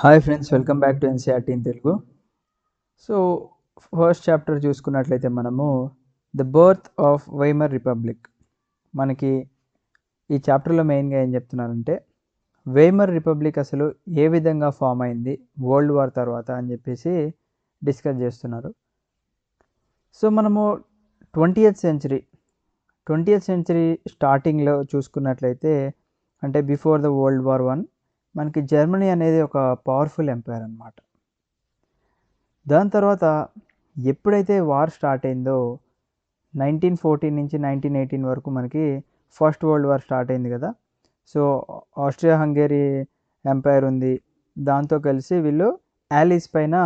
Hi friends, welcome back to NCERT in Telugu. So first chapter చూసుకున్నట్లయితే మనము the birth of Weimar republic. మనకి ఈ చాప్టర్లో మెయిన్గా ఏం చెప్తున్నారంటే వైమర్ రిపబ్లిక్ అసలు ఏ విధంగా ఫామ్ అయింది వరల్డ్ వార్ తర్వాత అని చెప్పేసి డిస్కస్ చేస్తున్నారు. సో మనము 20th సెంచరీ స్టార్టింగ్లో చూసుకున్నట్లయితే అంటే బిఫోర్ ద వరల్డ్ వార్ 1 మనకి జర్మనీ అనేది ఒక పవర్ఫుల్ ఎంపైర్ అనమాట. దాని తర్వాత ఎప్పుడైతే వార్ స్టార్ట్ అయిందో 1914 నుంచి 1918 వరకు మనకి ఫస్ట్ వరల్డ్ వార్ స్టార్ట్ అయింది కదా. సో ఆస్ట్రియా హంగేరీ ఎంపైర్ ఉంది, దాంతో కలిసి వీళ్ళు యాలీస్ పైన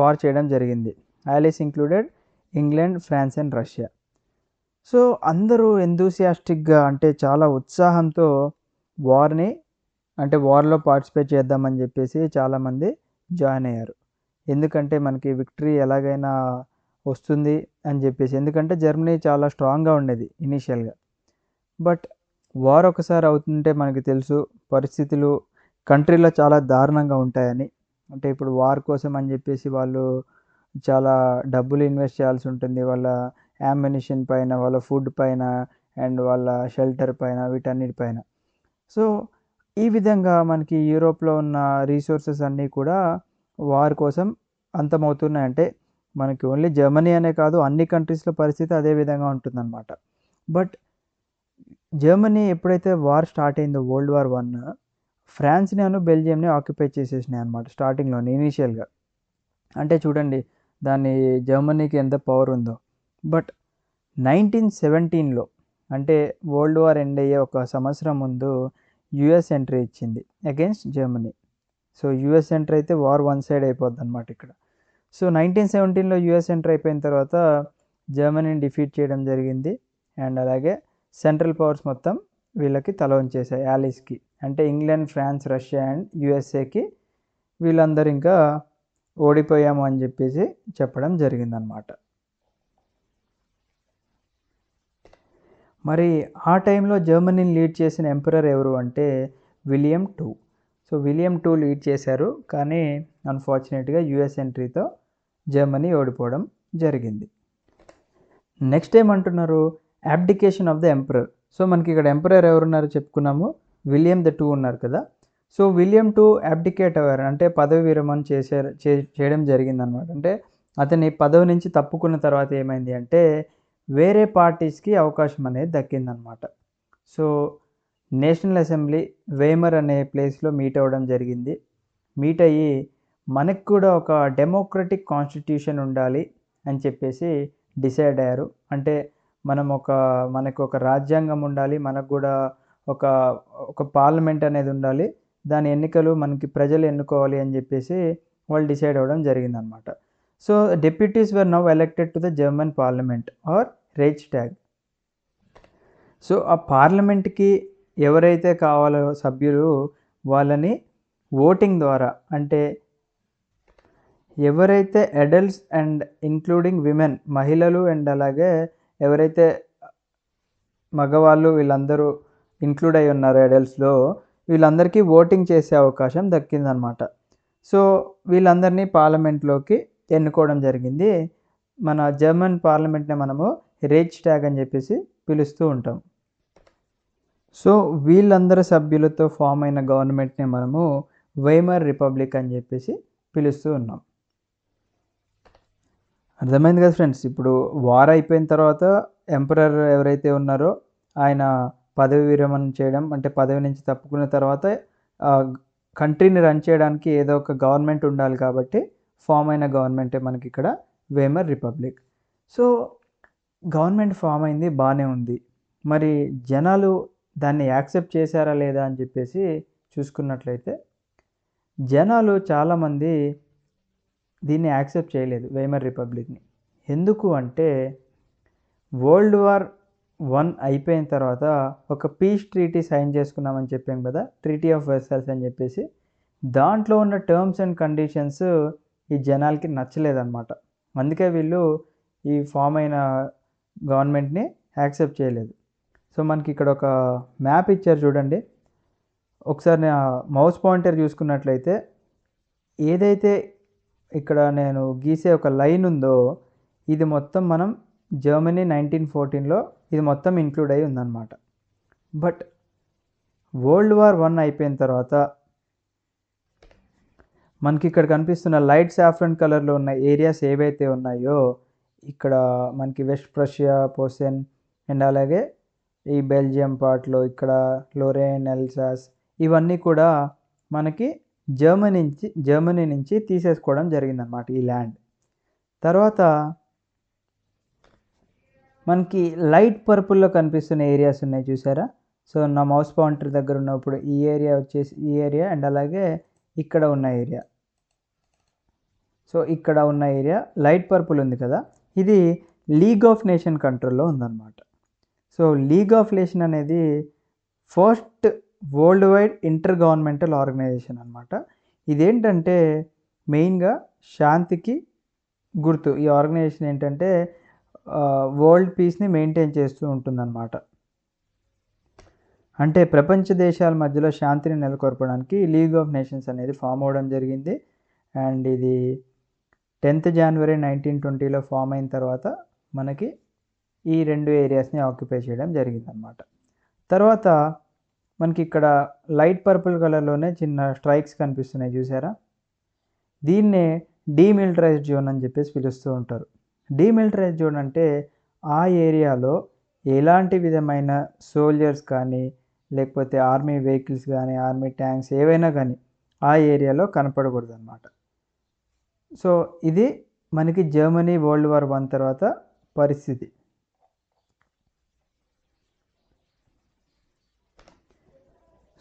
వార్ చేయడం జరిగింది. Allies included England, France and Russia. So అందరూ ఎంతూసియాస్టిక్గా అంటే చాలా ఉత్సాహంతో వార్లో పార్టిసిపేట్ చేద్దామని చెప్పేసి చాలామంది జాయిన్ అయ్యారు. ఎందుకంటే మనకి విక్టరీ ఎలాగైనా వస్తుంది అని చెప్పేసి, ఎందుకంటే జర్మనీ చాలా స్ట్రాంగ్గా ఉండేది ఇనీషియల్గా. బట్ వార్ ఒకసారి అవుతుంటే మనకి తెలుసు పరిస్థితులు కంట్రీలో చాలా దారుణంగా ఉంటాయని. అంటే ఇప్పుడు వార్ కోసం అని చెప్పేసి వాళ్ళు చాలా డబ్బులు ఇన్వెస్ట్ చేయాల్సి ఉంటుంది, వాళ్ళ యామ్యునిషన్ పైన, వాళ్ళ ఫుడ్ పైన అండ్ వాళ్ళ షెల్టర్ పైన, వీటన్నిటిపైన. సో ఈ విధంగా మనకి యూరోప్లో ఉన్న రీసోర్సెస్ అన్నీ కూడా వార్ కోసం అంతమవుతున్నాయి. అంటే మనకి ఓన్లీ జర్మనీ అనే కాదు, అన్ని కంట్రీస్లో పరిస్థితి అదే విధంగా ఉంటుందన్నమాట. బట్ జర్మనీ ఎప్పుడైతే వార్ స్టార్ట్ అయిందో వరల్డ్ వార్ 1, ఫ్రాన్స్ని బెల్జియంని ఆక్యుపై చేసేసినాయి అనమాట స్టార్టింగ్లోనే ఇనీషియల్గా. అంటే చూడండి దాని జర్మనీకి ఎంత పవర్ ఉందో. బట్ 1917లో అంటే వరల్డ్ వార్ ఎండ్ అయ్యే ఒక సంవత్సరం ముందు యుఎస్ ఎంట్రీ ఇచ్చింది against Germany. So US entry అయితే వార్ వన్ సైడ్ అయిపోద్ది అనమాట ఇక్కడ. సో 1917లో యుఎస్ ఎంట్రీ అయిపోయిన తర్వాత జర్మనీని డిఫీట్ చేయడం జరిగింది. అండ్ అలాగే సెంట్రల్ పవర్స్ మొత్తం వీళ్ళకి తల వంచేసాయి, యాలీస్కి. అంటే ఇంగ్లాండ్, ఫ్రాన్స్, రష్యా అండ్ యుఎస్ఏకి వీళ్ళందరూ ఇంకా ఓడిపోయాము అని చెప్పేసి చెప్పడం జరిగిందనమాట. మరి ఆ టైంలో జర్మనీని లీడ్ చేసిన ఎంపరర్ ఎవరు అంటే William two. So William two lead చేశారు, కానీ అన్ఫార్చునేట్గా యుఎస్ ఎంట్రీతో జర్మనీ ఓడిపోవడం జరిగింది. నెక్స్ట్ ఏమంటున్నారు, అబ్డికేషన్ ఆఫ్ ద ఎంపరర్. సో మనకి ఇక్కడ ఎంపరర్ ఎవరున్నారు చెప్పుకున్నాము, విలియం ద టూ ఉన్నారు కదా. సో విలియం టూ అబ్డికేట్ అయ్యారు, అంటే పదవి విరమణ చేయడం జరిగిందనమాట. అంటే అతని పదవి నుంచి తప్పుకున్న తర్వాత ఏమైంది అంటే వేరే పార్టీస్కి అవకాశం అనేది దక్కిందనమాట. సో నేషనల్ అసెంబ్లీ వేమర్ అనే ప్లేస్లో మీట్ అవ్వడం జరిగింది. మీట్ అయ్యి మనకు కూడా ఒక డెమోక్రటిక్ కాన్స్టిట్యూషన్ ఉండాలి అని చెప్పేసి డిసైడ్ అయ్యారు. అంటే మనకు ఒక రాజ్యాంగం ఉండాలి, మనకు కూడా ఒక పార్లమెంట్ అనేది ఉండాలి, దాని ఎన్నికలు మనకి ప్రజలు ఎన్నుకోవాలి అని చెప్పేసి వాళ్ళు డిసైడ్ అవ్వడం జరిగిందనమాట. So deputies were now elected to the German parliament or Reichstag. So ఆ పార్లమెంట్కి ఎవరైతే కావాలో సభ్యులు వాళ్ళని ఓటింగ్ ద్వారా, అంటే ఎవరైతే అడల్ట్స్ అండ్ ఇంక్లూడింగ్ విమెన్, మహిళలు అండ్ అలాగే ఎవరైతే మగవాళ్ళు వీళ్ళందరూ ఇంక్లూడ్ అయి ఉన్నారు అడల్ట్స్లో, వీళ్ళందరికీ ఓటింగ్ చేసే అవకాశం దక్కిందనమాట. సో వీళ్ళందరినీ పార్లమెంట్లోకి ఎన్నుకోవడం జరిగింది. మన జర్మన్ పార్లమెంట్ని మనము రైక్స్టాగ్ అని చెప్పేసి పిలుస్తూ ఉంటాం. సో వీళ్ళందరి సభ్యులతో ఫామ్ అయిన గవర్నమెంట్ని మనము వైమర్ రిపబ్లిక్ అని చెప్పేసి పిలుస్తూ ఉన్నాం. అర్థమైంది కదా ఫ్రెండ్స్. ఇప్పుడు వార్ అయిపోయిన తర్వాత ఎంపరర్ ఎవరైతే ఉన్నారో ఆయన పదవి విరమణ చేయడం, అంటే పదవి నుంచి తప్పుకున్న తర్వాత కంట్రీని రన్ చేయడానికి ఏదో ఒక గవర్నమెంట్ ఉండాలి కాబట్టి ఫామ్ అయిన గవర్నమెంటే మనకి ఇక్కడ Weimar republic. So government form అయింది, బాగానే ఉంది. మరి జనాలు దాన్ని యాక్సెప్ట్ చేశారా లేదా అని చెప్పేసి చూసుకున్నట్లయితే జనాలు చాలామంది దీన్ని యాక్సెప్ట్ చేయలేదు వైమర్ రిపబ్లిక్ని. ఎందుకు అంటే వరల్డ్ వార్ 1 అయిపోయిన తర్వాత ఒక పీస్ ట్రీటీ సైన్ చేసుకున్నామని చెప్పాం కదా, ట్రీటీ ఆఫ్ వెర్సైల్స్ అని చెప్పేసి. దాంట్లో ఉన్న టర్మ్స్ అండ్ కండిషన్స్ ఈ జనాలకి నచ్చలేదన్నమాట. అందుకే వీళ్ళు ఈ ఫామ్ అయిన గవర్నమెంట్ని యాక్సెప్ట్ చేయలేదు. సో మనకి ఇక్కడ ఒక మ్యాప్ ఇచ్చారు చూడండి. ఒకసారి నా మౌస్ పాయింటర్ చూసుకున్నట్లయితే ఏదైతే ఇక్కడ నేను గీసే ఒక లైన్ ఉందో ఇది మొత్తం మనం జర్మనీ 1914లో ఇది మొత్తం ఇంక్లూడ్ అయి ఉందన్నమాట. బట్ వరల్డ్ వార్ 1 అయిపోయిన తర్వాత మనకి ఇక్కడ కనిపిస్తున్న లైట్ సాఫ్రన్ కలర్లో ఉన్న ఏరియాస్ ఏవైతే ఉన్నాయో ఇక్కడ మనకి వెస్ట్ ప్రషియా, పోసెన్ అండ్ అలాగే ఈ బెల్జియం పార్ట్లో ఇక్కడ లోరెన్, ఎల్సాస్ ఇవన్నీ కూడా మనకి జర్మనీ నుంచి తీసేసుకోవడం జరిగిందనమాట ఈ ల్యాండ్. తర్వాత మనకి లైట్ పర్పుల్లో కనిపిస్తున్న ఏరియాస్ ఉన్నాయి చూసారా. సో నా మౌస్ పాయింటర్ దగ్గర ఉన్నప్పుడు ఈ ఏరియా వచ్చేసి ఈ ఏరియా అండ్ అలాగే ఇక్కడ ఉన్న ఏరియా. సో ఇక్కడ ఉన్న ఏరియా లైట్ పర్పుల్ ఉంది కదా, ఇది లీగ్ ఆఫ్ నేషన్ కంట్రోల్లో ఉందన్నమాట. సో లీగ్ ఆఫ్ నేషన్ అనేది first world wide intergovernmental organisation అనమాట. ఇదేంటంటే మెయిన్గా శాంతికి గుర్తు. ఈ ఆర్గనైజేషన్ ఏంటంటే వరల్డ్ పీస్ని మెయింటైన్ చేస్తూ ఉంటుందన్నమాట. అంటే ప్రపంచ దేశాల మధ్యలో శాంతిని నెలకొల్పడానికి లీగ్ ఆఫ్ నేషన్స్ అనేది ఫామ్ అవ్వడం జరిగింది. అండ్ ఇది 10th January 1920లో ఫామ్ అయిన తర్వాత మనకి ఈ 2 ఏరియాస్ని ఆక్యుపై చేయడం జరిగిందనమాట. తర్వాత మనకి ఇక్కడ లైట్ పర్పుల్ కలర్లోనే చిన్న స్ట్రైక్స్ కనిపిస్తున్నాయి చూసారా. దీన్నే డీమిలిటరైజ్డ్ జోన్ అని చెప్పేసి పిలుస్తూ ఉంటారు. డీమిలిటరైజ్డ్ జోన్ అంటే ఆ ఏరియాలో ఎలాంటి విధమైన సోల్జర్స్ కానీ లేకపోతే ఆర్మీ వెహికల్స్ కానీ ఆర్మీ ట్యాంక్స్ ఏవైనా కానీ ఆ ఏరియాలో కనపడకూడదు అన్నమాట. సో ఇది మనకి జర్మనీ వరల్డ్ వార్ 1 తర్వాత పరిస్థితి.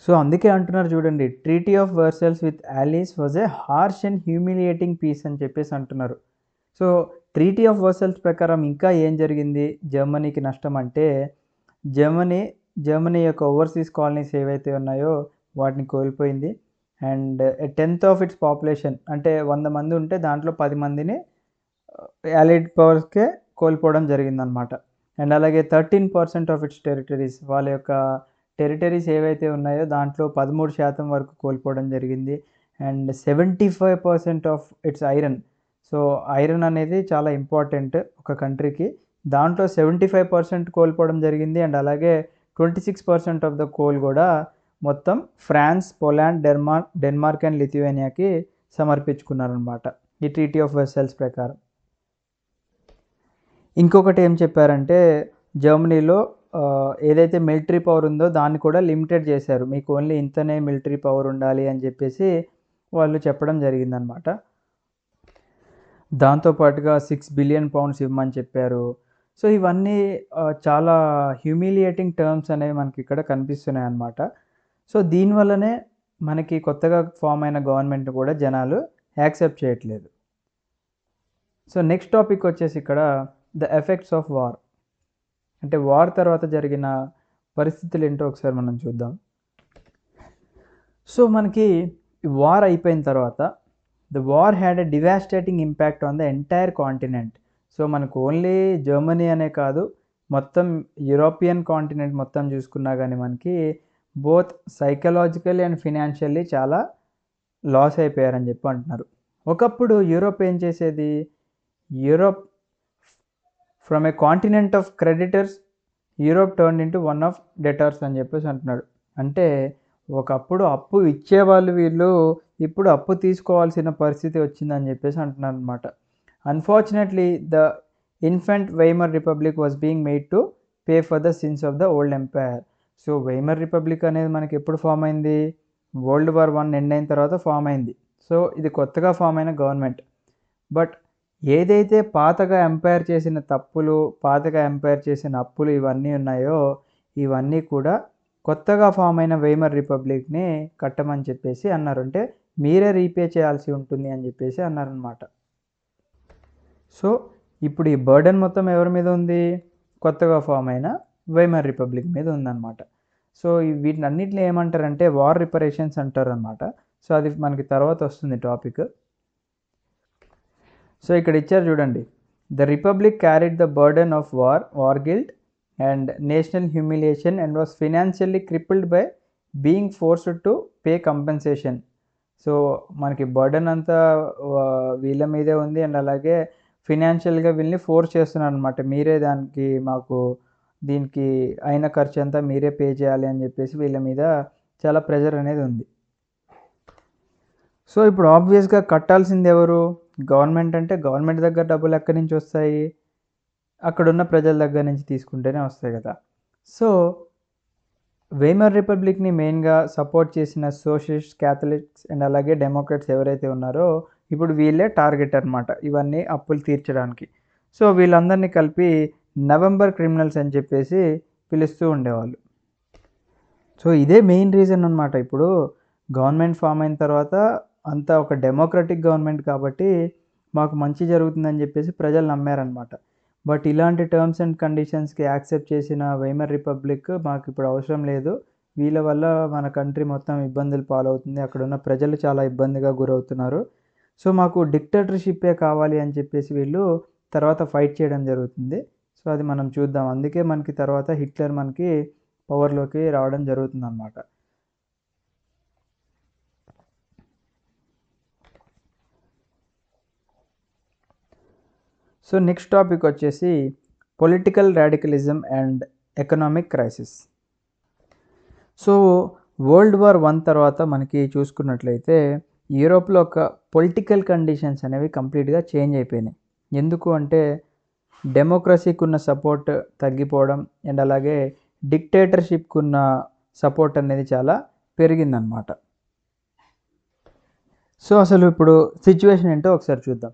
సో అందుకే అంటున్నారు చూడండి, treaty of Versailles with Allies was a harsh and humiliating peace అని చెప్పేసి అంటున్నారు. సో ట్రీటీ ఆఫ్ వర్సెల్స్ ప్రకారం ఇంకా ఏం జరిగింది జర్మనీకి నష్టం అంటే, జర్మనీ యొక్క ఓవర్సీస్ కాలనీస్ ఏవైతే ఉన్నాయో వాటిని కోల్పోయింది. And 10th of its population అంటే 100 మంది ఉంటే దాంట్లో 10 మందిని అలైడ్ పవర్స్కే కోల్పోవడం జరిగిందనమాట. అండ్ అలాగే 13% ఆఫ్ ఇట్స్ టెరిటరీస్, వాళ్ళ యొక్క టెరిటరీస్ ఏవైతే ఉన్నాయో దాంట్లో 13% వరకు కోల్పోవడం జరిగింది. And 75% of it's iron. So iron అనేది చాలా ఇంపార్టెంట్ ఒక కంట్రీకి, దాంట్లో 75% కోల్పోవడం జరిగింది. అండ్ అలాగే 26% ఆఫ్ ద కోల్ కూడా మొత్తం ఫ్రాన్స్, పోలాండ్, డెన్మార్క్ అండ్ లిథువేనియాకి సమర్పించుకున్నారనమాట ఈ ట్రీటీ ఆఫ్ వర్సెల్స్ ప్రకారం. ఇంకొకటి ఏం చెప్పారంటే జర్మనీలో ఏదైతే మిలిటరీ పవర్ ఉందో దాన్ని కూడా లిమిటెడ్ చేశారు. మీకు ఓన్లీ ఇంతనే మిలిటరీ పవర్ ఉండాలి అని చెప్పేసి వాళ్ళు చెప్పడం జరిగిందనమాట. దాంతోపాటుగా 6 బిలియన్ పౌండ్స్ ఇవ్వమని చెప్పారు. సో ఇవన్నీ చాలా హ్యూమిలియేటింగ్ టర్మ్స్ అనేవి మనకి ఇక్కడ కనిపిస్తున్నాయి అన్నమాట. సో దీనివల్లనే మనకి కొత్తగా ఫామ్ అయిన గవర్నమెంట్ కూడా జనాలు యాక్సెప్ట్ చేయట్లేదు. సో నెక్స్ట్ టాపిక్ వచ్చేసి ఇక్కడ ద ఎఫెక్ట్స్ ఆఫ్ వార్. అంటే వార్ తర్వాత జరిగిన పరిస్థితులు ఏంటో ఒకసారి మనం చూద్దాం. సో మనకి వార్ అయిపోయిన తర్వాత the war had a devastating impact on the entire continent. So మనకు ఓన్లీ జర్మనీ అనే కాదు, మొత్తం యూరోపియన్ కాంటినెంట్ మొత్తం చూసుకున్నా కానీ మనకి బోత్ సైకలాజికల్లీ అండ్ ఫినాన్షియల్లీ చాలా లాస్ అయిపోయారని చెప్పి అంటున్నారు. ఒకప్పుడు యూరోప్ ఏం చేసేది, Europe from A continent of creditors Europe turn into one of debtors అని చెప్పేసి అంటున్నాడు. అంటే ఒకప్పుడు అప్పు ఇచ్చేవాళ్ళు వీళ్ళు, ఇప్పుడు అప్పు తీసుకోవాల్సిన పరిస్థితి వచ్చిందని చెప్పేసి అంటున్నారు అనమాట. Unfortunately the infant Weimar republic was being made to pay for the sins of the old empire. So Weimar republic అనేది మనకి ఎప్పుడు ఫామ్ అయింది, వరల్డ్ వార్ 1 ఎండ్ అయిన తర్వాత ఫామ్ అయింది. సో ఇది కొత్తగా ఫామ్ అయిన గవర్నమెంట్. బట్ ఏదైతే పాతగా ఎంపైర్ చేసిన తప్పులు, పాతగా ఎంపైర్ చేసిన అప్పులు ఇవన్నీ ఉన్నాయో ఇవన్నీ కూడా కొత్తగా ఫామ్ అయిన వైమర్ రిపబ్లిక్ని కట్టమని చెప్పేసి అన్నారు. అంటే మీరే రీపే చేయాల్సి ఉంటుంది అని చెప్పేసి అన్నారనమాట. సో ఇప్పుడు ఈ బర్డెన్ మొత్తం ఎవరి మీద ఉంది, కొత్తగా ఫామ్ అయిన వైమర్ రిపబ్లిక్ మీద ఉందన్నమాట. సో వీటిని అన్నింటినీ ఏమంటారంటే వార్ రిపరేషన్స్ అంటారు అనమాట. సో అది మనకి తర్వాత వస్తుంది టాపిక్. సో ఇక్కడ ఇచ్చారు చూడండి, the republic carried the burden of war guilt and national humiliation and was financially crippled by being forced to pay compensation. So మనకి బర్డెన్ అంతా వీళ్ళ మీదే ఉంది. అండ్ అలాగే ఫినాన్షియల్‌గా వీళ్ళని ఫోర్స్ చేస్తున్నారనమాట. మీరే దానికి మాకు దీనికి అయిన ఖర్చంతా మీరే పే చేయాలి అని చెప్పేసి వీళ్ళ మీద చాలా ప్రెషర్ అనేది ఉంది. సో ఇప్పుడు ఆబ్వియస్‌గా కట్టాల్సింది ఎవరు? గవర్నమెంట్. అంటే గవర్నమెంట్ దగ్గర డబ్బులు ఎక్కడి నుంచి వస్తాయి? అక్కడున్న ప్రజల దగ్గర నుంచి తీసుకుంటేనే వస్తాయి కదా! సో వెయిమర్ రిపబ్లిక్‌ని మెయిన్‌గా సపోర్ట్ చేసిన సోషలిస్ట్, క్యాథలిక్స్ అండ్ అలాగే డెమోక్రాట్స్ ఎవరైతే ఉన్నారో ఇప్పుడు వీళ్ళే టార్గెట్ అనమాట ఇవన్నీ అప్పులు తీర్చడానికి. సో వీళ్ళందరినీ కలిపి నవంబర్ క్రిమినల్స్ అని చెప్పేసి పిలుస్తూ ఉండేవాళ్ళు. సో ఇదే మెయిన్ రీజన్ అనమాట. ఇప్పుడు గవర్నమెంట్ ఫామ్ అయిన తర్వాత అంతా ఒక డెమోక్రటిక్ గవర్నమెంట్ కాబట్టి మాకు మంచి జరుగుతుందని చెప్పేసి ప్రజలు నమ్మారనమాట. బట్ ఇలాంటి టర్మ్స్ అండ్ కండిషన్స్‌కి యాక్సెప్ట్ చేసిన వెయిమర్ రిపబ్లిక్ మాకిప్పుడు అవసరం లేదు. వీళ్ళ వల్ల మన కంట్రీ మొత్తం ఇబ్బందులు పాలవుతుంది. అక్కడున్న ప్రజలు చాలా ఇబ్బందిగా గురవుతున్నారు. సో మాకు డిక్టేటర్‌షిప్పే కావాలి అని చెప్పేసి వీళ్ళు తర్వాత ఫైట్ చేయడం జరుగుతుంది. సో అది మనం చూద్దాం. అందుకే మనకి తర్వాత హిట్లర్ మనకి పవర్‌లోకి రావడం జరుగుతుందనమాట. సో నెక్స్ట్ టాపిక్ వచ్చేసి political radicalism and economic crisis. So world war 1 తర్వాత మనకి చూసుకున్నట్లయితే యూరోప్‌లో ఒక పొలిటికల్ కండిషన్స్ అనేవి కంప్లీట్‌గా చేంజ్ అయిపోయినాయి. ఎందుకు అంటే డెమోక్రసీకున్న సపోర్ట్ తగ్గిపోవడం అండ్ అలాగే డిక్టేటర్‌షిప్‌కున్న సపోర్ట్ అనేది చాలా పెరిగిందనమాట. సో అసలు ఇప్పుడు సిట్యుయేషన్ ఏంటో ఒకసారి చూద్దాం.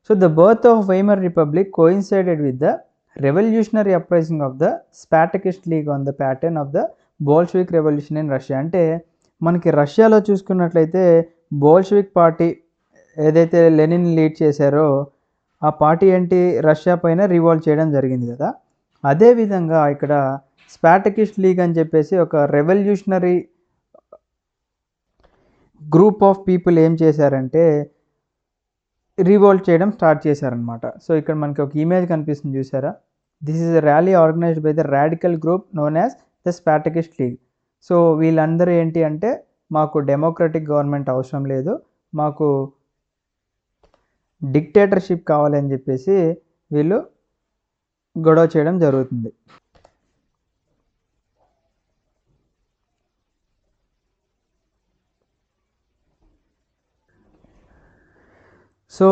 So the birth of Weimar Republic coincided with the revolutionary uprising of the Spartakist League on the pattern of the Bolshevik Revolution in Russia. అంటే మనకి రష్యాలో చూసుకున్నట్లయితే బోల్షెవిక్ పార్టీ ఏదైతే లెనిన్ లీడ్ చేశారో ఆ పార్టీ ఏంటి రష్యా పైన రివాల్ట్ చేయడం జరిగింది కదా. అదేవిధంగా ఇక్కడ స్పాటకిస్ట్ లీగ్ అని చెప్పేసి ఒక రెవల్యూషనరీ గ్రూప్ ఆఫ్ పీపుల్ ఏం చేశారంటే రివోల్ట్ చేయడం స్టార్ట్ చేశారనమాట. సో ఇక్కడ మనకి ఒక ఇమేజ్ కనిపిస్తుంది చూసారా. This is a rally organised by the radical group known as the Spartacist league. So వీళ్ళందరూ ఏంటి అంటే మాకు డెమోక్రటిక్ గవర్నమెంట్ అవసరం లేదు, మాకు డిక్టేటర్షిప్ కావాలి అని చెప్పేసి వీళ్ళు గొడవ చేయడం జరుగుతుంది. సో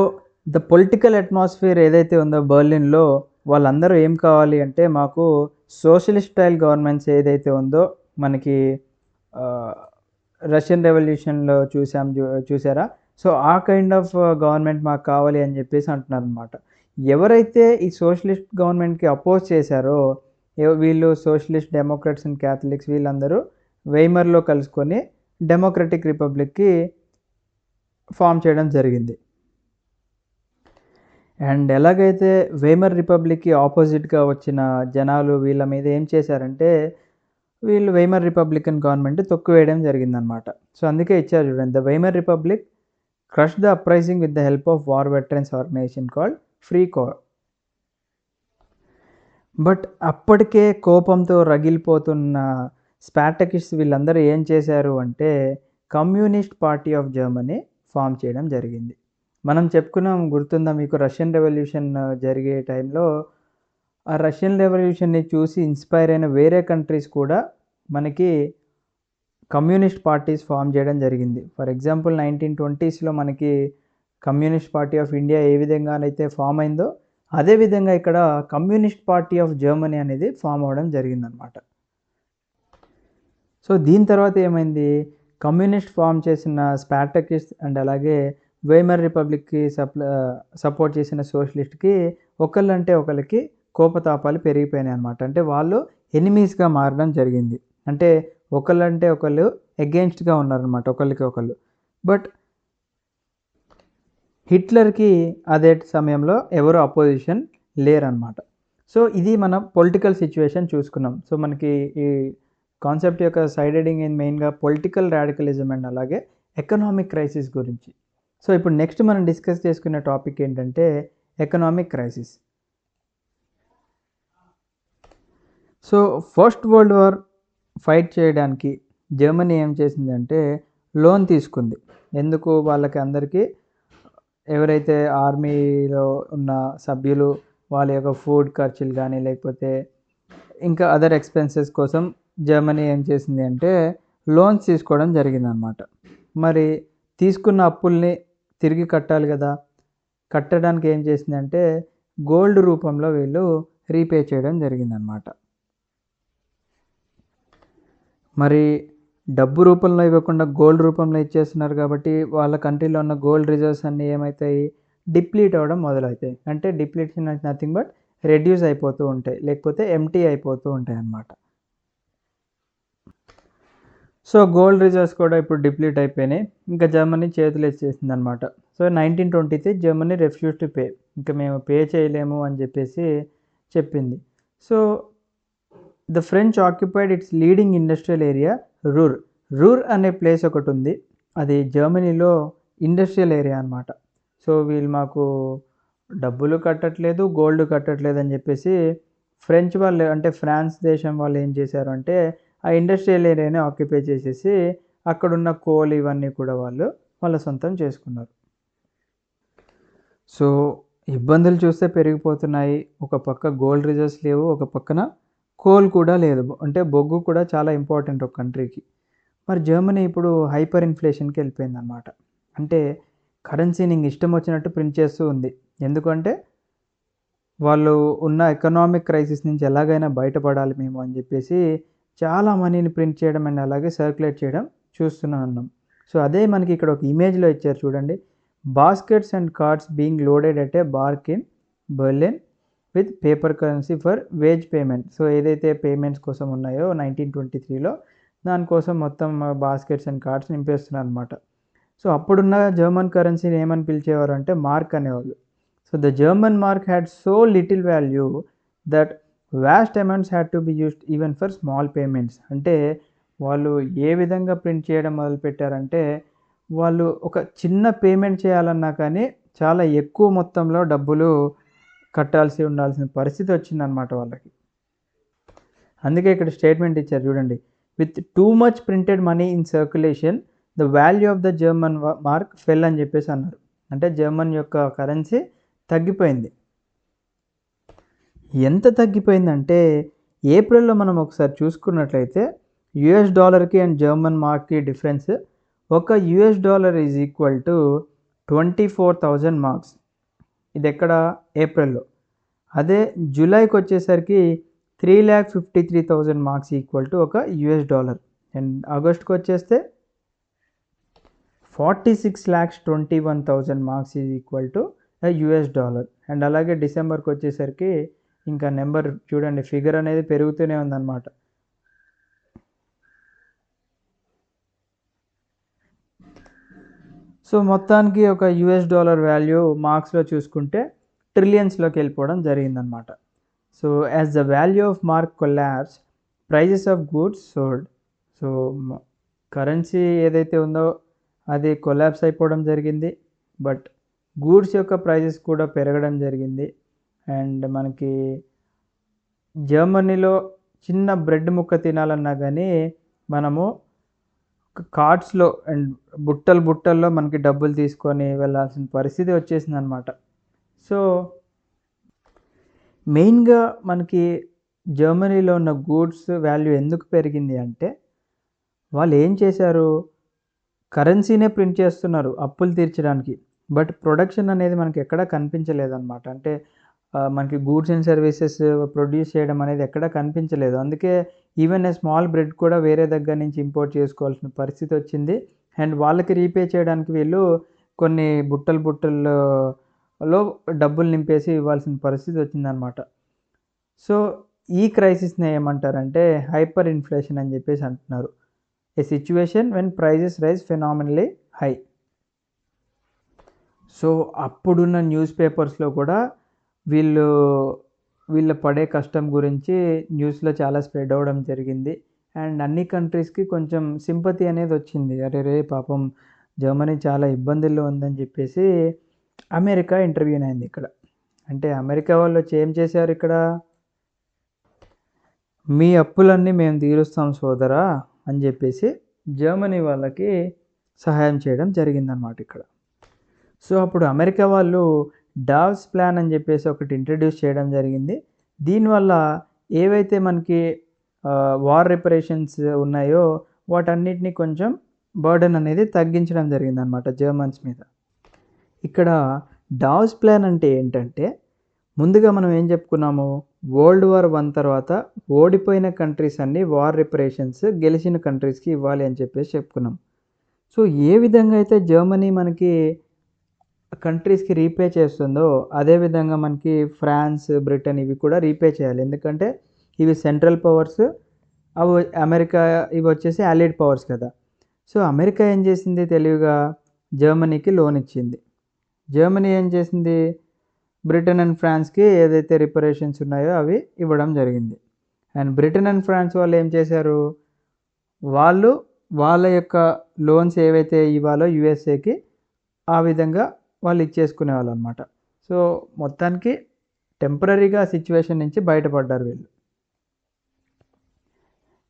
ద పొలిటికల్ అట్మాస్ఫియర్ ఏదైతే ఉందో బర్లిన్లో వాళ్ళందరూ ఏం కావాలి అంటే మాకు సోషలిస్ట్ స్టైల్ గవర్నమెంట్స్ ఏదైతే ఉందో మనకి రష్యన్ రెవల్యూషన్లో చూసారా. సో ఆ కైండ్ ఆఫ్ గవర్నమెంట్ మాకు కావాలి అని చెప్పేసి అంటున్నారు అనమాట. ఎవరైతే ఈ సోషలిస్ట్ గవర్నమెంట్కి అపోజ్ చేశారో వీళ్ళు సోషలిస్ట్, డెమోక్రాట్స్ అండ్ క్యాథలిక్స్ వీళ్ళందరూ వెయిమర్లో కలుసుకొని డెమోక్రటిక్ రిపబ్లిక్కి ఫామ్ చేయడం జరిగింది. అండ్ ఎలాగైతే వెయిమర్ రిపబ్లిక్కి ఆపోజిట్గా వచ్చిన జనాలు వీళ్ళ మీద ఏం చేశారంటే వీళ్ళు వెయిమర్ రిపబ్లికన్ గవర్నమెంట్ తొక్కివేయడం జరిగిందనమాట. సో అందుకే ఇచ్చారు చూడండి, the Weimar republic crush the uprising with the help of war veterans organisation called free corps. But అప్పటికే కోపంతో రగిలిపోతున్న స్పాటకిస్ట్ వీళ్ళందరూ ఏం చేశారు అంటే communist party of Germany form చేయడం జరిగింది. మనం చెప్పుకున్నాం, గుర్తుందా మీకు, రష్యన్ రెవల్యూషన్ జరిగే టైంలో ఆ రష్యన్ రెవల్యూషన్ని చూసి ఇన్స్పైర్ అయిన వేరే కంట్రీస్ కూడా మనకి కమ్యూనిస్ట్ పార్టీస్ ఫామ్ చేయడం జరిగింది. ఫర్ ఎగ్జాంపుల్ 1920స్లో మనకి కమ్యూనిస్ట్ పార్టీ ఆఫ్ ఇండియా ఏ విధంగానైతే ఫామ్ అయిందో అదేవిధంగా ఇక్కడ కమ్యూనిస్ట్ పార్టీ ఆఫ్ జర్మనీ అనేది ఫామ్ అవ్వడం జరిగిందనమాట. సో దీని తర్వాత ఏమైంది, కమ్యూనిస్ట్ ఫామ్ చేసిన స్పాటకిస్ట్ అండ్ అలాగే వెయిమర్ రిపబ్లిక్కి సపోర్ట్ చేసిన సోషలిస్ట్కి ఒకళ్ళంటే ఒకరికి కోపతాపాలు పెరిగిపోయినాయి అనమాట. అంటే వాళ్ళు ఎనిమీస్గా మారడం జరిగింది. అంటే ఒకళ్ళంటే ఒకళ్ళు అగెయిన్స్ట్గా ఉన్నారనమాట ఒకళ్ళకి ఒకళ్ళు. బట్ హిట్లర్కి అదే సమయంలో ఎవరు అపోజిషన్ లేరనమాట. సో ఇది మనం పొలిటికల్ సిచ్యువేషన్ చూసుకున్నాం. సో మనకి ఈ కాన్సెప్ట్ యొక్క సైడ్ హెడింగ్ ఏంది, మెయిన్గా పొలిటికల్ రాడికలిజం అండ్ అలాగే ఎకనామిక్ క్రైసిస్ గురించి. సో ఇప్పుడు నెక్స్ట్ మనం డిస్కస్ చేసుకునే టాపిక్ ఏంటంటే economic crisis. So first world war fight చేయడానికి జర్మనీ ఏం చేసిందంటే లోన్ తీసుకుంది. ఎందుకు వాళ్ళకి అందరికీ ఎవరైతే ఆర్మీలో ఉన్న సభ్యులు వాళ్ళ యొక్క ఫుడ్ ఖర్చులు గానీ, లేకపోతే ఇంకా అదర్ ఎక్స్‌పెన్సెస్ కోసం జర్మనీ ఏం చేసింది అంటే లోన్స్ తీసుకోవడం జరిగిందనమాట. మరి తీసుకున్న అప్పుల్ని తిరిగి కట్టాలి గదా! కట్టడానికి ఏం చేసిందంటే గోల్డ్ రూపంలో వీళ్ళు రీపే చేయడం జరిగిందనమాట. మరి డబ్బు రూపంలో ఇవ్వకుండా గోల్డ్ రూపంలో ఇచ్చేస్తున్నారు కాబట్టి వాళ్ళ కంట్రీలో ఉన్న గోల్డ్ రిజర్వ్స్ అన్నీ ఏమైతాయి? డిప్లీట్ అవ్వడం మొదలవుతాయి. అంటే depletion is nothing but reduce అయిపోతూ ఉంటాయి. లేకపోతే ఎంప్టీ అయిపోతూ ఉంటాయన్నమాట. సో, గోల్డ్ రిజర్వ్స్ కూడా ఇప్పుడు డిప్లీట్ అయిపోయినాయి. ఇంకా జర్మనీ చేతులెత్తేసిందనమాట. So, 1923 Germany refuse to pay. ఇంక మేము పే చేయలేము అని జెప్పేసి చెప్పింది. So, the French occupied its leading industrial area Ruhr. Ruhr అనే ప్లేస్ ఒకటుంది. అది జర్మనీలో ఇండస్ట్రియల్ ఏరియా అనమాట. సో, వీళ్ళు మాకు డబ్బులు కట్టట్లేదు, గోల్డ్ కట్టట్లేదు అని జెప్పేసి ఫ్రెంచ్ వాళ్ళు అంటే ఫ్రాన్స్ దేశం వాళ్ళు ఏం చేశారు అంటే ఆ ఇండస్ట్రియల్ ఏరియాని ఆక్యుపై చేసేసి అక్కడున్న కోల్ ఇవన్నీ కూడా వాళ్ళు వాళ్ళ సొంతం చేసుకున్నారు. సో, ఇబ్బందులు చూస్తే పెరిగిపోతున్నాయి. ఒక పక్క గోల్డ్ రిజర్వ్స్ లేవు. ఒక పక్కన కోల్ కూడా లేదు. అంటే బొగ్గు కూడా చాలా ఇంపార్టెంట్ ఒక కంట్రీకి. మరి జర్మనీ ఇప్పుడు హైపర్ ఇన్‌ఫ్లేషన్‌కి ఎళ్ళిపోయిందనమాట. అంటే కరెన్సీని ఇంక ఇష్టం వచ్చినట్టు ప్రింట్ చేస్తూ ఉంది. ఎందుకంటే వాళ్ళు ఉన్న ఎకనామిక్ క్రైసిస్ నుంచి ఎలాగైనా బయటపడాలి మేము అని జెప్పేసి చాలా మనీని ప్రింట్ చేయడం అండ్ అలాగే సర్క్యులేట్ చేయడం చూస్తూనే ఉన్నాం. సో, అదే మనకి ఇక్కడ ఒక ఇమేజ్‌లో ఇచ్చారు చూడండి. Baskets and carts being loaded at a bank in Berlin with paper currency for wage payment. So, ఏదైతే పేమెంట్స్ కోసం ఉన్నాయో 1923లో దానికోసం మొత్తం బాస్కెట్స్ అండ్ కార్ట్స్ నింపేస్తున్నారనమాట. సో, అప్పుడున్న జర్మన్ కరెన్సీని ఏమని పిలిచేవారంటే మార్క్ అనేవాళ్ళు. So, the German mark had so little value that vast amounts had to be used even for small payments. అంటే వాళ్ళు ఏ విధంగా ప్రింట్ చేయడం మొదలుపెట్టారంటే, వాళ్ళు ఒక చిన్న పేమెంట్ చేయాలన్నా కానీ చాలా ఎక్కువ మొత్తంలో డబ్బులు కట్టాల్సి ఉండాల్సిన పరిస్థితి వచ్చిందనమాట వాళ్ళకి. అందుకే ఇక్కడ స్టేట్మెంట్ ఇచ్చారు చూడండి. With too much printed money in circulation the value of the German mark fell అని చెప్పేసి అన్నారు. అంటే జర్మన్ యొక్క కరెన్సీ తగ్గిపోయింది. ఎంత తగ్గిపోయిందంటే ఏప్రిల్‌లో మనం ఒకసారి చూసుకున్నట్లయితే యూఎస్ డాలర్‌కి అండ్ జర్మన్ మార్క్‌కి డిఫరెన్స్ ఒక US dollar is equal to 24,000 marks. ఇదెక్కడ? ఏప్రిల్‌లో. అదే జూలైకొచ్చేసరికి 3,53,000 మార్క్స్ ఈక్వల్ టు ఒక యూఎస్ డాలర్. అండ్ ఆగస్ట్‌కొచ్చేస్తే 46,21,000 marks is equal to US dollar. And అలాగే డిసెంబర్‌కొచ్చేసరికి ఇంకా నంబర్ చూడండి ఫిగర్ అనేది పెరుగుతూనే ఉందన్నమాట. సో, మొత్తానికి ఒక యూఎస్ డాలర్ వాల్యూ మార్క్స్‌లో చూసుకుంటే ట్రిలియన్స్‌లోకి వెళ్ళిపోవడం జరిగిందన్నమాట. So, as the value of mark collapse prices of goods sold. So, currency ఏదైతే ఉందో అది కొలాప్స్ అయిపోవడం జరిగింది. బట్ గూడ్స్ యొక్క ప్రైజెస్ కూడా పెరగడం జరిగింది. అండ్ మనకి జర్మనీలో చిన్న బ్రెడ్ ముక్క తినాలన్నా గానీ మనము కార్ట్స్‌లో అండ్ బుట్టల్లో మనకి డబ్బులు తీసుకొని వెళ్ళాల్సిన పరిస్థితి వచ్చేసిందనమాట. సో, మెయిన్‌గా మనకి జర్మనీలో ఉన్న గూడ్స్ వాల్యూ ఎందుకు పెరిగింది అంటే, వాళ్ళేం చేశారు, కరెన్సీనే ప్రింట్ చేస్తున్నారు అప్పులు తీర్చడానికి. బట్ ప్రొడక్షన్ అనేది మనకి ఎక్కడా కనిపించలేదనమాట. అంటే మనకి గూడ్స్ అండ్ సర్వీసెస్ ప్రొడ్యూస్ చేయడం అనేది ఎక్కడా కనిపించలేదు. అందుకే ఈవెన్ ఏ స్మాల్ బ్రెడ్ కూడా వేరే దగ్గర నుంచి ఇంపోర్ట్ చేసుకోవాల్సిన పరిస్థితి వచ్చింది. అండ్ వాళ్ళకి రీపే చేయడానికి వీళ్ళు కొన్ని బుట్టల్లో డబ్బులు నింపేసి ఇవ్వాల్సిన పరిస్థితి వచ్చిందనమాట. సో, ఈ క్రైసిస్‌ని ఏమంటారంటే హైపర్ ఇన్‌ఫ్లేషన్ అని చెప్పేసి అంటున్నారు. A situation when prices rise phenomenally high. So, అప్పుడున్న న్యూస్ పేపర్స్‌లో కూడా వీళ్ళు వీళ్ళు పడే కష్టం గురించి న్యూస్‌లో చాలా స్ప్రెడ్ అవ్వడం జరిగింది. అండ్ అన్ని కంట్రీస్‌కి కొంచెం సింపతి అనేది వచ్చింది. అరెరే! పాపం జర్మనీ చాలా ఇబ్బందుల్లో ఉందని చెప్పేసి అమెరికా ఇంటర్వ్యూన్ అయింది ఇక్కడ. అంటే అమెరికా వాళ్ళొచ్చి ఏం చేశారు ఇక్కడ? మీ అప్పులన్నీ మేము తీరుస్తాం సోదరా అని చెప్పేసి జర్మనీ వాళ్ళకి సహాయం చేయడం జరిగిందనమాట ఇక్కడ. సో, అప్పుడు అమెరికా వాళ్ళు డావ్స్ ప్లాన్ అని చెప్పేసి ఒకటి ఇంట్రడ్యూస్ చేయడం జరిగింది. దీనివల్ల ఏవైతే మనకి వార్ రిపరేషన్స్ ఉన్నాయో వాటన్నిటిని కొంచెం బర్డెన్ అనేది తగ్గించడం జరిగిందనమాట జర్మన్స్ మీద. ఇక్కడ డావ్స్ ప్లాన్ అంటే ఏంటంటే, ముందుగా మనం ఏం చెప్పుకున్నాము, వరల్డ్ వార్ 1 తర్వాత ఓడిపోయిన కంట్రీస్ అన్నీ వార్ రిపరేషన్స్ గెలిచిన కంట్రీస్‌కి ఇవ్వాలి అని చెప్పేసి చెప్పుకున్నాం. సో, ఏ విధంగా అయితే జర్మనీ మనకి కంట్రీస్‌కి రీపే చేస్తుందో, అదే విధంగా మనకి ఫ్రాన్స్, బ్రిటన్ ఇవి కూడా రీపే చేయాలి. ఎందుకంటే ఇవి సెంట్రల్ పవర్స్, అమెరికా ఇవొచ్చేసి అలైడ్ పవర్స్ కదా! సో, అమెరికా ఏం చేసింది తెలివిగా, జర్మనీకి లోన్ ఇచ్చింది. జర్మనీ ఏం చేసింది, బ్రిటన్ అండ్ ఫ్రాన్స్‌కి ఏదైతే రిపరేషన్స్ ఉన్నాయో అవి ఇవ్వడం జరిగింది. అండ్ బ్రిటన్ అండ్ ఫ్రాన్స్ వాళ్ళు ఏం చేశారు, వాళ్ళు వాళ్ళ యొక్క లోన్స్ ఏవైతే ఇవ్వాలో యూఎస్ఏకి ఆ విధంగా వాళ్ళు ఇచ్చేసుకునేవాళ్ళనమాట. సో, మొత్తానికి టెంపరరీగా సిట్యుయేషన్ నుంచి బయటపడ్డారు వీళ్ళు.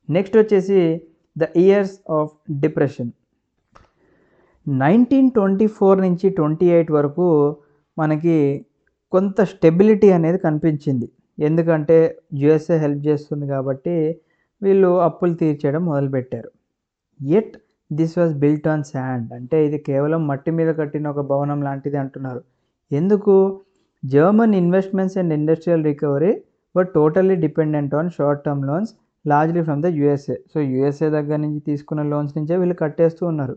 నెక్స్ట్ వచ్చేసి ద ఇయర్స్ ఆఫ్ డిప్రెషన్. 1924 నుంచి 28 వరకు మనకి కొంత స్టెబిలిటీ అనేది కనిపించింది. ఎందుకంటే యూఎస్ఏ హెల్ప్ చేస్తుంది కాబట్టి వీళ్ళు అప్పులు తీర్చేయడం మొదలుపెట్టారు. Yet this was built on sand, అంటే ఇది కేవలం మట్టి మీద కట్టిన ఒక భవనం లాంటిది అంటున్నారు. ఎందుకు, German investments and industrial recovery were totally dependent on short term loans largely from the USA. So, USA దగ్గర నుంచి తీసుకున్న లోన్స్ నుంచే వీళ్ళు కట్టేస్తూ ఉన్నారు.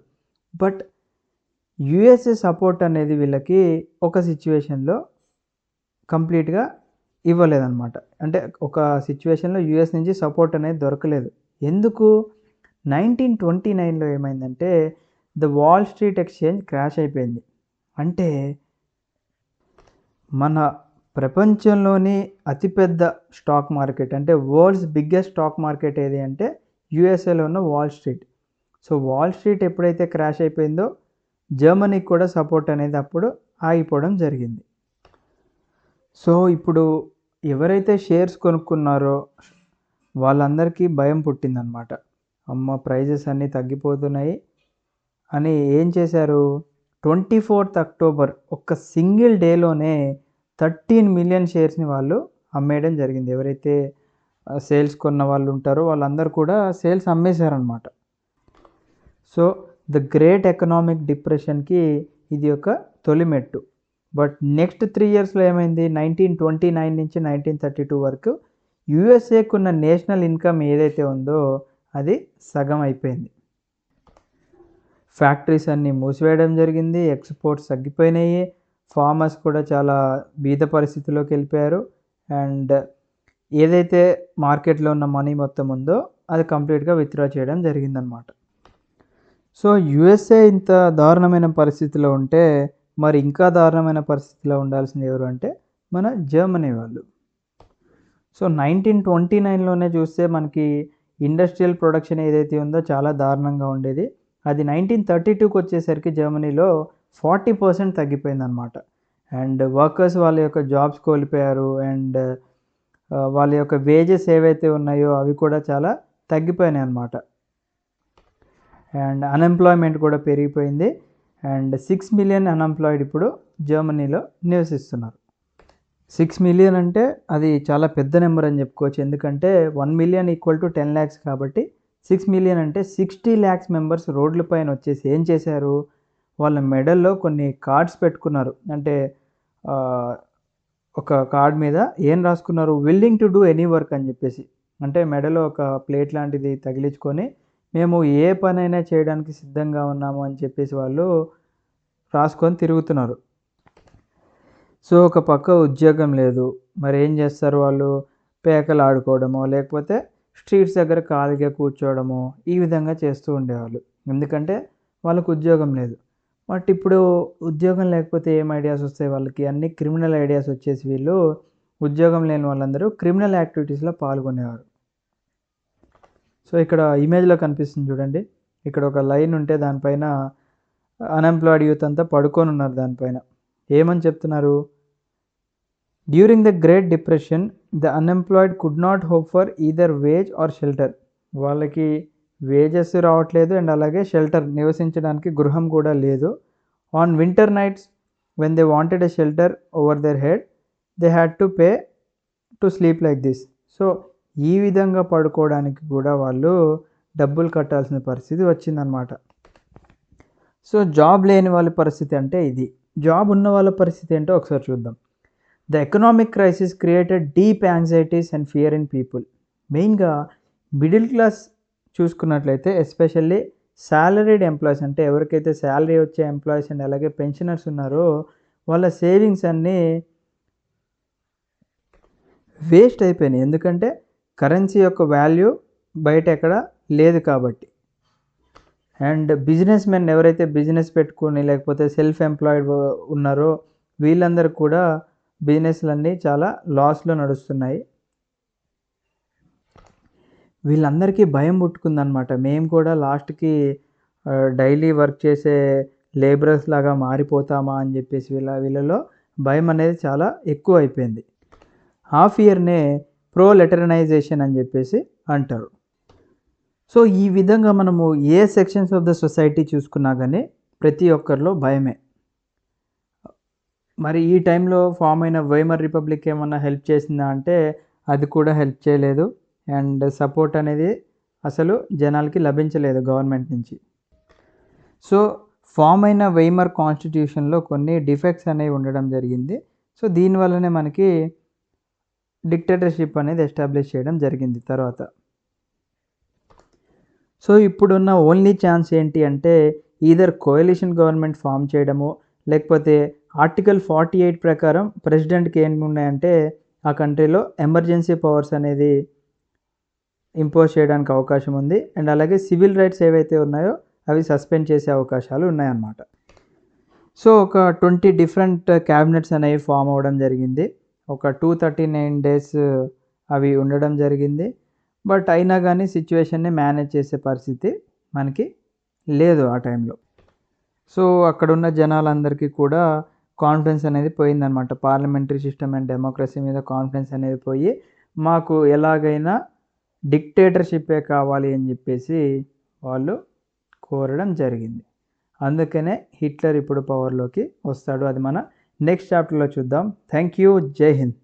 బట్ యూఎస్ఏ సపోర్ట్ అనేది వీళ్ళకి ఒక సిచ్యువేషన్లో కంప్లీట్గా ఇవ్వలేదన్నమాట. అంటే ఒక సిచ్యువేషన్లో యూఎస్ నుంచి సపోర్ట్ అనేది దొరకలేదు. ఎందుకు, 1929లో ఏమైందంటే the wall street exchange crash అయిపోయింది. అంటే మన ప్రపంచంలోని అతిపెద్ద స్టాక్ మార్కెట్, అంటే వరల్డ్స్ బిగ్గెస్ట్ స్టాక్ మార్కెట్ ఏది అంటే యూఎస్ఏలో ఉన్న wall street. So, wall street ఎప్పుడైతే క్రాష్ అయిపోయిందో జర్మనీకి కూడా సపోర్ట్ అనేది అప్పుడు ఆగిపోవడం జరిగింది. సో, ఇప్పుడు ఎవరైతే షేర్స్ కొనుక్కున్నారో వాళ్ళందరికీ భయం పుట్టిందనమాట. అమ్మ, ప్రైజెస్ అన్నీ తగ్గిపోతున్నాయి అని ఏం చేశారు, 24th అక్టోబర్ ఒక్క సింగిల్ డేలోనే 13 మిలియన్ షేర్స్‌ని వాళ్ళు అమ్మేయడం జరిగింది. ఎవరైతే సేల్స్ కొన్న వాళ్ళు ఉంటారో వాళ్ళందరూ కూడా సేల్స్ అమ్మేశారనమాట. సో, ద గ్రేట్ ఎకనామిక్ డిప్రెషన్‌కి ఇది ఒక తొలి మెట్టు. బట్ నెక్స్ట్ 3 ఇయర్స్‌లో ఏమైంది, 1929 నుంచి 1932 వరకు యూఎస్ఏకున్న నేషనల్ ఇన్కమ్ ఏదైతే ఉందో అది సగం అయిపోయింది. ఫ్యాక్టరీస్ అన్నీ మూసివేయడం జరిగింది, ఎక్స్‌పోర్ట్స్ తగ్గిపోయినాయి, ఫార్మర్స్ కూడా చాలా బీద పరిస్థితిలోకి వెళ్ళిపోయారు. అండ్ ఏదైతే మార్కెట్‌లో ఉన్న మనీ మొత్తం ఉందో అది కంప్లీట్‌గా విత్‌డ్రా చేయడం జరిగిందనమాట. సో, యూఎస్ఏ ఇంత దారుణమైన పరిస్థితిలో ఉంటే మరి ఇంకా దారుణమైన పరిస్థితిలో ఉండాల్సింది ఎవరు అంటే మన జర్మనీ వాళ్ళు. సో, 1929లోనే చూస్తే మనకి ఇండస్ట్రియల్ ప్రొడక్షన్ ఏదైతే ఉందో చాలా దారుణంగా ఉండేది. అది 1932కి వచ్చేసరికి జర్మనీలో 40% తగ్గిపోయిందనమాట. అండ్ వర్కర్స్ వాళ్ళ యొక్క జాబ్స్ కోల్పోయారు. అండ్ వాళ్ళ యొక్క వేజెస్ ఏవైతే ఉన్నాయో అవి కూడా చాలా తగ్గిపోయినాయి అన్నమాట. అండ్ అన్‌ఎంప్లాయ్‌మెంట్ కూడా పెరిగిపోయింది. అండ్ 6 మిలియన్ అన్‌ఎంప్లాయ్డ్ ఇప్పుడు జర్మనీలో నివసిస్తున్నారు. 6 మిలియన్ అంటే అది చాలా పెద్ద నెంబర్ అని చెప్పుకోవచ్చు. ఎందుకంటే 1 మిలియన్ ఈక్వల్ టు 10 లాక్స్ కాబట్టి 6 మిలియన్ అంటే 60 లాక్స్ మెంబర్స్ రోడ్ల పైన వచ్చేసి ఏం చేశారు, వాళ్ళ మెడల్లో కొన్ని కార్డ్స్ పెట్టుకున్నారు. అంటే ఒక కార్డ్ మీద ఏం రాసుకున్నారు, willing to do any work అని చెప్పేసి. అంటే మెడలో ఒక ప్లేట్ లాంటిది తగిలించుకొని మేము ఏ పనైనా చేయడానికి సిద్ధంగా ఉన్నాము అని చెప్పేసి వాళ్ళు రాసుకొని తిరుగుతున్నారు. సో, ఒక పక్క ఉద్యోగం లేదు, మరి ఏం చేస్తారు వాళ్ళు, పేకలు ఆడుకోవడమో లేకపోతే స్ట్రీట్స్ దగ్గర ఖాళీగా కూర్చోవడమో ఈ విధంగా చేస్తూ ఉండేవాళ్ళు. ఎందుకంటే వాళ్ళకు ఉద్యోగం లేదు. బట్ ఇప్పుడు ఉద్యోగం లేకపోతే ఏం ఐడియాస్ వస్తాయి వాళ్ళకి, అన్ని క్రిమినల్ ఐడియాస్ వచ్చేసి వీళ్ళు ఉద్యోగం లేని వాళ్ళందరూ క్రిమినల్ యాక్టివిటీస్‌లో పాల్గొనేవారు. సో, ఇక్కడ ఇమేజ్‌లో కనిపిస్తుంది చూడండి. ఇక్కడ ఒక లైన్ ఉంటే దానిపైన అన్‌ఎంప్లాయిడ్ యూత్ అంతా పడుకొని ఉన్నారు దానిపైన. ఏమని చెప్తున్నారు, during the great depression the unemployed could not hope for either wage or shelter. వాళ్ళకి వేజెస్ రావట్లేదు అండ్ అలాగే షెల్టర్ నివసించడానికి గృహం కూడా లేదు. On winter nights when they wanted a shelter over their head they had to pay to sleep like this. So ఈ విధంగా పడుకోవడానికి కూడా వాళ్ళు డబ్బులు కట్టాల్సిన పరిస్థితి వచ్చిందనమాట. సో జాబ్ లేని వాళ్ళ పరిస్థితి అంటే ఇది. జాబ్ ఉన్న వాళ్ళ పరిస్థితి ఏంటో ఒకసారి చూద్దాం. The economic crisis created deep anxieties and fear in people. మెయిన్గా మిడిల్ క్లాస్ చూసుకున్నట్లయితే ఎస్పెషల్లీ సాలరీడ్ ఎంప్లాయీస్, అంటే ఎవరికైతే శాలరీ వచ్చే ఎంప్లాయీస్ అండ్ అలాగే పెన్షనర్స్ ఉన్నారో వాళ్ళ సేవింగ్స్ అన్నీ వేస్ట్ అయిపోయినాయి. ఎందుకంటే కరెన్సీ యొక్క వాల్యూ బయట ఎక్కడ లేదు కాబట్టి. అండ్ బిజినెస్ మెన్ ఎవరైతే బిజినెస్ పెట్టుకొని లేకపోతే సెల్ఫ్ ఎంప్లాయిడ్ ఉన్నారో వీళ్ళందరూ కూడా బిజినెస్లన్నీ చాలా లాస్లో నడుస్తున్నాయి. వీళ్ళందరికీ భయం పుట్టుకుందనమాట. మేము కూడా లాస్ట్కి డైలీ వర్క్ చేసే లేబరర్స్ లాగా మారిపోతామా అని చెప్పేసి వీళ్ళలో భయం అనేది చాలా ఎక్కువ అయిపోయింది. ఆ ఫియర్నే ప్రోలెటరైజేషన్ అని చెప్పేసి అంటారు. సో ఈ విధంగా మనము ఏ సెక్షన్స్ ఆఫ్ ద సొసైటీ చూసుకున్నా కానీ ప్రతి ఒక్కరిలో భయమే. మరి ఈ టైంలో ఫామ్ అయిన వైమర్ రిపబ్లిక్ ఏమన్నా హెల్ప్ చేసిందా అంటే అది కూడా హెల్ప్ చేయలేదు. అండ్ సపోర్ట్ అనేది అసలు జనాలకి లభించలేదు గవర్నమెంట్ నుంచి. సో ఫామ్ అయిన వైమర్ కాన్స్టిట్యూషన్లో కొన్ని డిఫెక్ట్స్ అనేవి ఉండడం జరిగింది. సో దీనివల్లనే మనకి డిక్టేటర్షిప్ అనేది ఎస్టాబ్లిష్ చేయడం జరిగింది తర్వాత. సో ఇప్పుడున్న ఓన్లీ ఛాన్స్ ఏంటి అంటే ఈదర్ కోయలిషన్ గవర్నమెంట్ ఫామ్ చేయడము, లేకపోతే ఆర్టికల్ 48 ప్రకారం ప్రెసిడెంట్కి ఏమి ఉన్నాయంటే ఆ కంట్రీలో ఎమర్జెన్సీ పవర్స్ అనేది ఇంపోజ్ చేయడానికి అవకాశం ఉంది. అండ్ అలాగే సివిల్ రైట్స్ ఏవైతే ఉన్నాయో అవి సస్పెండ్ చేసే అవకాశాలు ఉన్నాయన్నమాట. సో ఒక 20 డిఫరెంట్ క్యాబినెట్స్ అనేవి ఫామ్ అవ్వడం జరిగింది. ఒక 239 డేస్ అవి ఉండడం జరిగింది. బట్ అయినా కానీ సిచ్యువేషన్ని మేనేజ్ చేసే పరిస్థితి మనకి లేదు ఆ టైంలో. సో అక్కడున్న జనాలందరికీ కూడా కాన్ఫిడెన్స్ అనేది పోయిందనమాట. పార్లమెంటరీ సిస్టమ్ అండ్ డెమోక్రసీ మీద కాన్ఫిడెన్స్ అనేది పోయి మాకు ఎలాగైనా డిక్టేటర్షిప్పే కావాలి అని చెప్పేసి వాళ్ళు కోరడం జరిగింది. అందుకనే హిట్లర్ ఇప్పుడు పవర్లోకి వస్తాడు. అది మన నెక్స్ట్ చాప్టర్లో చూద్దాం. Thank you. జై హింద్.